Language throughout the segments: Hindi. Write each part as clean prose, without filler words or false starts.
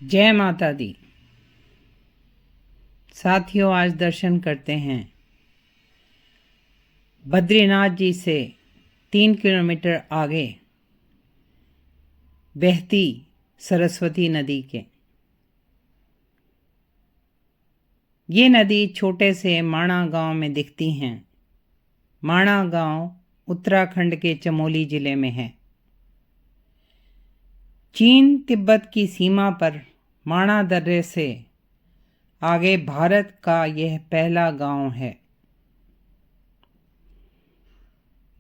जय माता दी। साथियों, आज दर्शन करते हैं बद्रीनाथ जी से 3 किलोमीटर आगे बहती सरस्वती नदी के। ये नदी छोटे से माणा गांव में दिखती हैं। माणा गांव उत्तराखंड के चमोली जिले में है। चीन तिब्बत की सीमा पर माणा दर्रे से आगे भारत का यह पहला गांव है।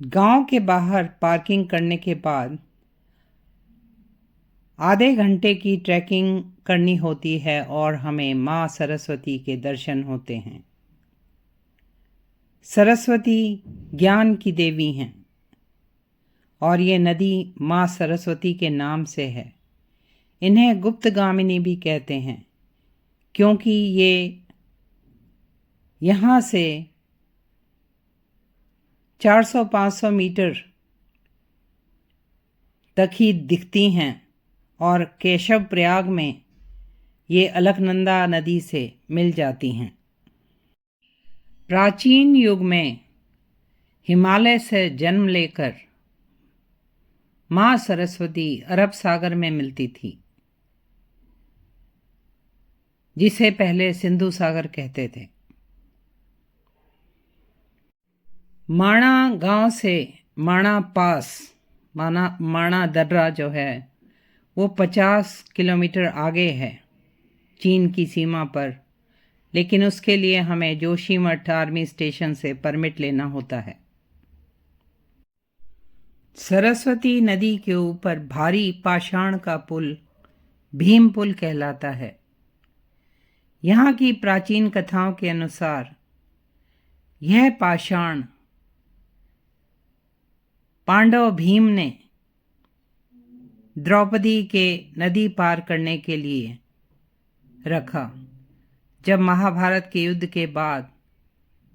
गांव के बाहर पार्किंग करने के बाद आधे घंटे की ट्रैकिंग करनी होती है और हमें माँ सरस्वती के दर्शन होते हैं। सरस्वती ज्ञान की देवी हैं और ये नदी माँ सरस्वती के नाम से है। इन्हें गुप्तगामिनी भी कहते हैं क्योंकि ये यहाँ से 400-500 मीटर तक ही दिखती हैं और केशव प्रयाग में ये अलकनंदा नदी से मिल जाती हैं। प्राचीन युग में हिमालय से जन्म लेकर माँ सरस्वती अरब सागर में मिलती थी, जिसे पहले सिंधु सागर कहते थे। माणा गांव से माणा पास माणा दर्रा जो है वो 50 किलोमीटर आगे है चीन की सीमा पर, लेकिन उसके लिए हमें जोशीमठ आर्मी स्टेशन से परमिट लेना होता है। सरस्वती नदी के ऊपर भारी पाषाण का पुल भीम पुल कहलाता है। यहाँ की प्राचीन कथाओं के अनुसार यह पाषाण पांडव भीम ने द्रौपदी के नदी पार करने के लिए रखा जब महाभारत के युद्ध के बाद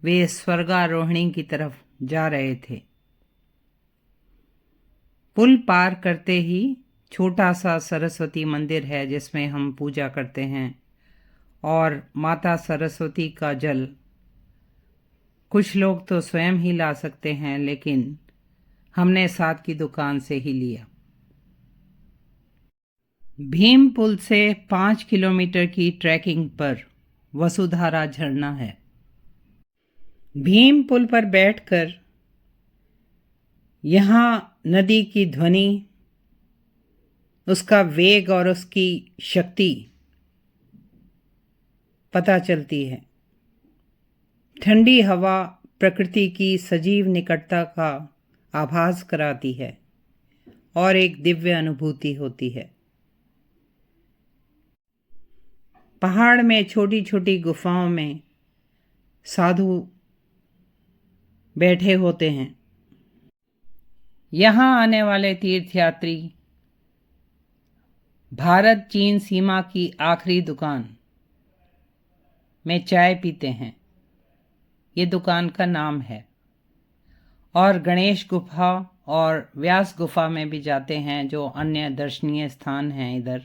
वे स्वर्गारोहिणी की तरफ जा रहे थे। पुल पार करते ही छोटा सा सरस्वती मंदिर है जिसमें हम पूजा करते हैं और माता सरस्वती का जल कुछ लोग तो स्वयं ही ला सकते हैं, लेकिन हमने साथ की दुकान से ही लिया। भीम पुल से 5 किलोमीटर की ट्रैकिंग पर वसुधारा झरना है। भीम पुल पर बैठकर यहाँ नदी की ध्वनि, उसका वेग और उसकी शक्ति पता चलती है। ठंडी हवा प्रकृति की सजीव निकटता का आभास कराती है और एक दिव्य अनुभूति होती है। पहाड़ में छोटी छोटी गुफाओं में साधु बैठे होते हैं। यहाँ आने वाले तीर्थयात्री भारत चीन सीमा की आखिरी दुकान में चाय पीते हैं, ये दुकान का नाम है, और गणेश गुफा और व्यास गुफा में भी जाते हैं जो अन्य दर्शनीय स्थान हैं। इधर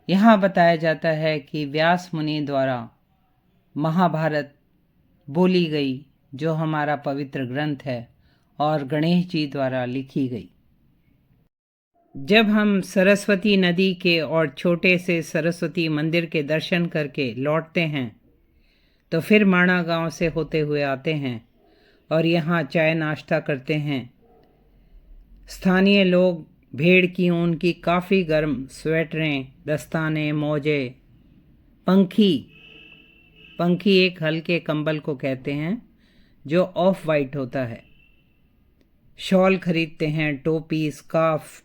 यहाँ बताया जाता है कि व्यास मुनि द्वारा महाभारत बोली गई जो हमारा पवित्र ग्रंथ है और गणेश जी द्वारा लिखी गई। जब हम सरस्वती नदी के और छोटे से सरस्वती मंदिर के दर्शन करके लौटते हैं तो फिर माणा गांव से होते हुए आते हैं और यहाँ चाय नाश्ता करते हैं। स्थानीय लोग भेड़ की ऊन की काफ़ी गर्म स्वेटरें, दस्ताने, मोजे, पंखी एक हल्के कंबल को कहते हैं जो ऑफ वाइट होता है, शॉल खरीदते हैं। टोपी, स्कार्फ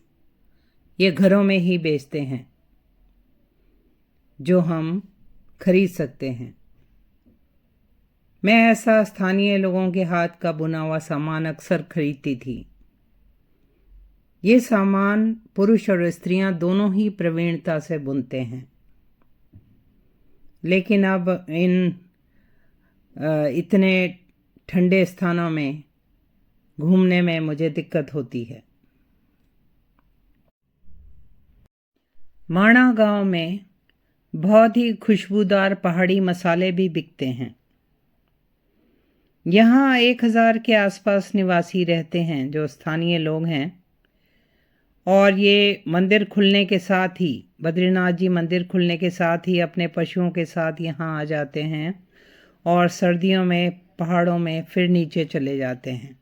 ये घरों में ही बेचते हैं जो हम खरीद सकते हैं। मैं ऐसा स्थानीय लोगों के हाथ का बुना हुआ सामान अक्सर खरीदती थी। ये सामान पुरुष और स्त्रियां दोनों ही प्रवीणता से बुनते हैं, लेकिन अब इतने ठंडे स्थानों में घूमने में मुझे दिक्कत होती है। माणा गांव में बहुत ही खुशबूदार पहाड़ी मसाले भी बिकते हैं। यहाँ 1000 के आसपास निवासी रहते हैं जो स्थानीय लोग हैं, और ये मंदिर खुलने के साथ ही, बद्रीनाथ जी मंदिर खुलने के साथ ही अपने पशुओं के साथ यहाँ आ जाते हैं और सर्दियों में पहाड़ों में फिर नीचे चले जाते हैं,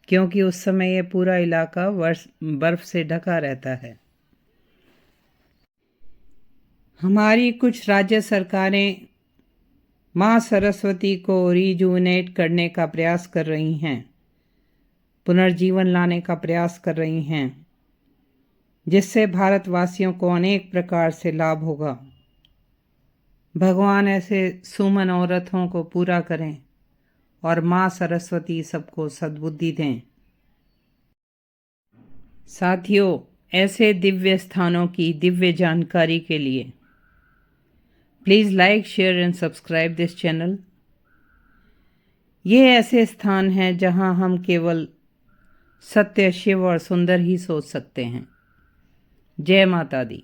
क्योंकि उस समय ये पूरा इलाका बर्फ से ढका रहता है। हमारी कुछ राज्य सरकारें माँ सरस्वती को रिजुविनेट करने का प्रयास कर रही हैं, पुनर्जीवन लाने का प्रयास कर रही हैं, जिससे भारतवासियों को अनेक प्रकार से लाभ होगा। भगवान ऐसे सुमन औरतों को पूरा करें और माँ सरस्वती सबको सद्बुद्धि दें। साथियों, ऐसे दिव्य स्थानों की दिव्य जानकारी के लिए please like, share and subscribe this channel. ये ऐसे स्थान हैं जहाँ हम केवल सत्य, शिव और सुंदर ही सोच सकते हैं। जय माता दी।